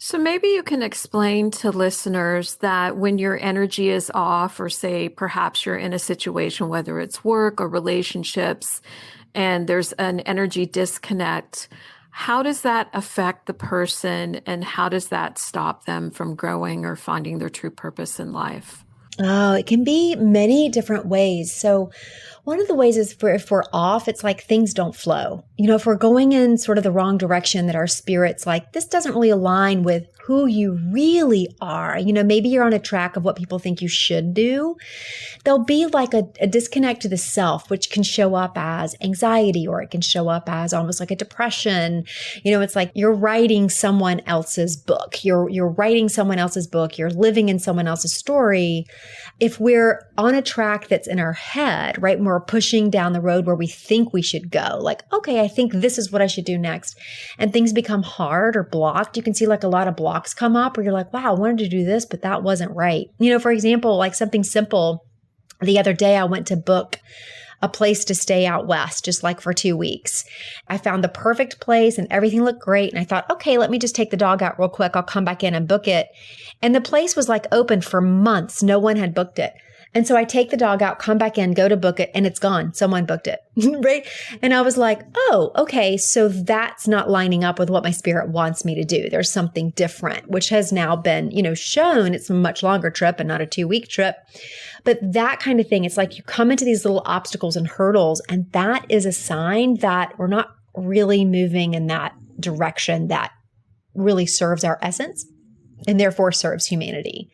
So maybe you can explain to listeners that when your energy is off, or say perhaps you're in a situation, whether it's work or relationships, and there's an energy disconnect, how does that affect the person and how does that stop them from growing or finding their true purpose in life? Oh, it can be many different ways. So, one of the ways is for if we're off, it's like things don't flow. If we're going in sort of the wrong direction, that our spirit's like, this doesn't really align with who you really are. Maybe you're on a track of what people think you should do. There'll be like a disconnect to the self, which can show up as anxiety, or it can show up as almost like a depression. It's like you're writing someone else's book. You're writing someone else's book. You're living in someone else's story. If we're on a track that's in our head, right, and we're pushing down the road where we think we should go, like, okay, I think this is what I should do next, and things become hard or blocked, you can see like a lot of blocks come up where you're like, wow, I wanted to do this, but that wasn't right. For example, like something simple. The other day, I went to book a place to stay out west, just like for 2 weeks. I found the perfect place and everything looked great. And I thought, okay, let me just take the dog out real quick. I'll come back in and book it. And the place was like open for months. No one had booked it. And so I take the dog out, come back in, go to book it, and it's gone. Someone booked it, right? And I was like, oh, okay. So that's not lining up with what my spirit wants me to do. There's something different, which has now been, shown. It's a much longer trip and not a 2-week trip. But that kind of thing, it's like you come into these little obstacles and hurdles, and that is a sign that we're not really moving in that direction that really serves our essence and therefore serves humanity.